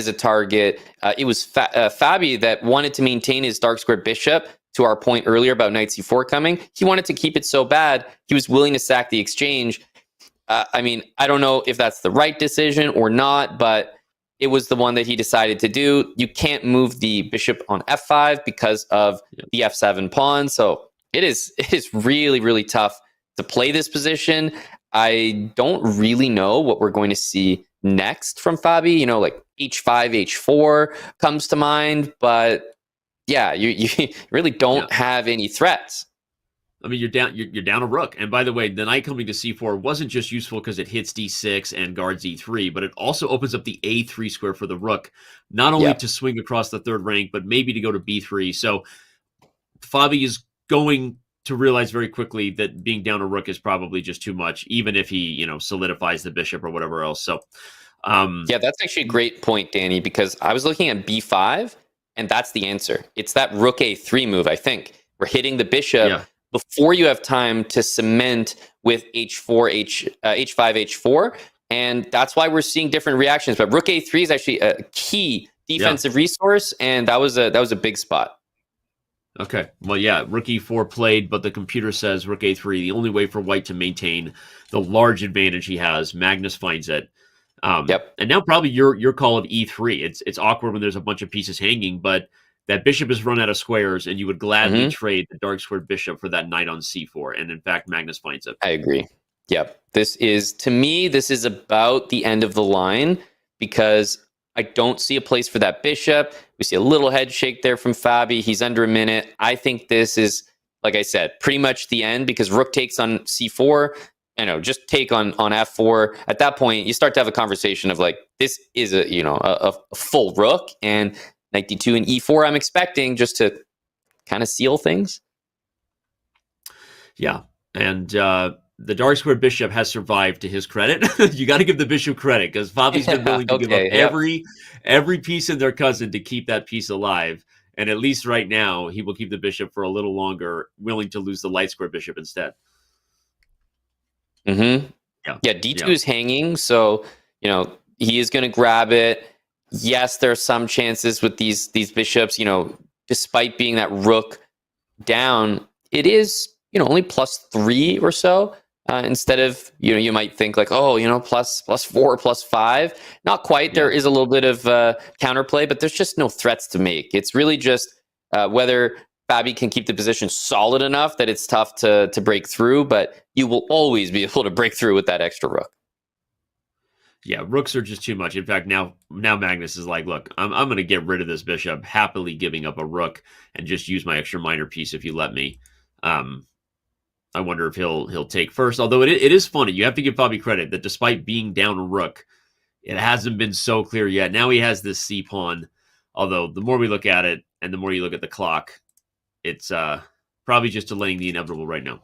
as a target. It was Fabi that wanted to maintain his dark square bishop. To our point earlier about knight c4 coming, he wanted to keep it so bad he was willing to sack the exchange. I mean, I don't know if that's the right decision or not, but it was the one that he decided to do. You can't move the bishop on f5 because of the f7 pawn. So it is really, really tough to play this position. I don't really know what we're going to see next from Fabi. You know, like h5, h4 comes to mind, but yeah, you really don't have any threats. I mean, you're down a rook. And by the way, the knight coming to c4 wasn't just useful because it hits d6 and guards e3, but it also opens up the a3 square for the rook, not only to swing across the third rank, but maybe to go to b3. So Fabi is going to realize very quickly that being down a rook is probably just too much, even if he, solidifies the bishop or whatever else. So yeah, that's actually a great point, Danny, because I was looking at b5, and that's the answer. It's that rook a3 move, I think. We're hitting the bishop before you have time to cement with h5, h4, and that's why we're seeing different reactions. But rook a3 is actually a key defensive resource, and that was a big spot. Okay, well, yeah, rook e4 played, but the computer says rook a3, the only way for white to maintain the large advantage he has. Magnus finds it. And now probably your call of e3. It's awkward when there's a bunch of pieces hanging, but that bishop is run out of squares, and you would gladly trade the dark squared bishop for that knight on c4. And in fact, Magnus finds it. I agree. Yep. To me, this is about the end of the line because I don't see a place for that bishop. We see a little head shake there from Fabi. He's under a minute. I think this is, like I said, pretty much the end because rook takes on c4. Just take on f4. At that point, you start to have a conversation of like, this is a full rook, and knight d2 and e4 I'm expecting just to kind of seal things. Yeah, and the dark square bishop has survived to his credit. You got to give the bishop credit because Fabi's been willing to give up every piece in their cousin to keep that piece alive. And at least right now, he will keep the bishop for a little longer, willing to lose the light square bishop instead. Yeah, d2 is hanging, so he is going to grab it. Yes, there are some chances with these bishops, despite being that rook down, it is only +3 or so instead of you might think like, oh, +4, +5. Not quite. There is a little bit of counterplay, but there's just no threats to make. It's really just whether Fabi can keep the position solid enough that it's tough to break through, but you will always be able to break through with that extra rook. Yeah, rooks are just too much. In fact, now Magnus is like, look, I'm going to get rid of this bishop, happily giving up a rook and just use my extra minor piece if you let me. I wonder if he'll take first. Although it is funny, you have to give Fabi credit that despite being down a rook, it hasn't been so clear yet. Now he has this c pawn. Although the more we look at it and the more you look at the clock, it's probably just delaying the inevitable right now.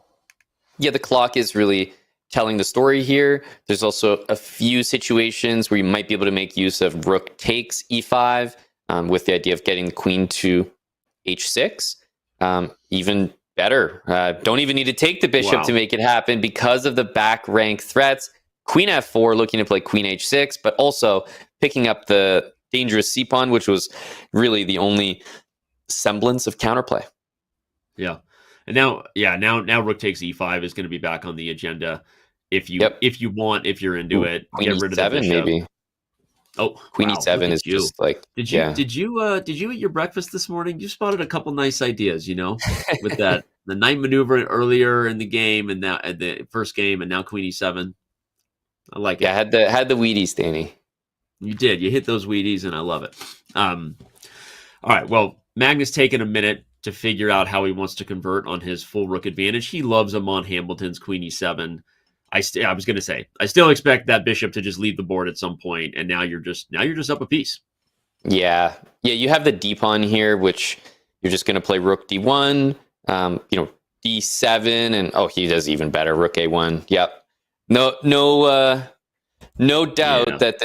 Yeah, the clock is really telling the story here. There's also a few situations where you might be able to make use of rook takes e5 with the idea of getting the queen to h6. Even better, don't even need to take the bishop to make it happen because of the back rank threats. Queen f4 looking to play queen h6, but also picking up the dangerous c pawn, which was really the only semblance of counterplay. Yeah. And now rook takes e5 is going to be back on the agenda. If you want, if you're into it, queen get rid of the bishop. Maybe. Oh, queen e7 is just like. Did you eat your breakfast this morning? You spotted a couple nice ideas, with that the knight maneuver earlier in the game and now at the first game and now queen e7. I like it. Yeah, I had the Wheaties, Danny. You did. You hit those Wheaties, and I love it. All right. Well, Magnus taking a minute to figure out how he wants to convert on his full rook advantage. He loves Amon Hamilton's queen e7. I was going to say, I still expect that bishop to just leave the board at some point, and now you're just up a piece. Yeah. You have the d pawn here, which you're just going to play rook d1, d7, and he does even better, rook a1. Yep. No doubt that this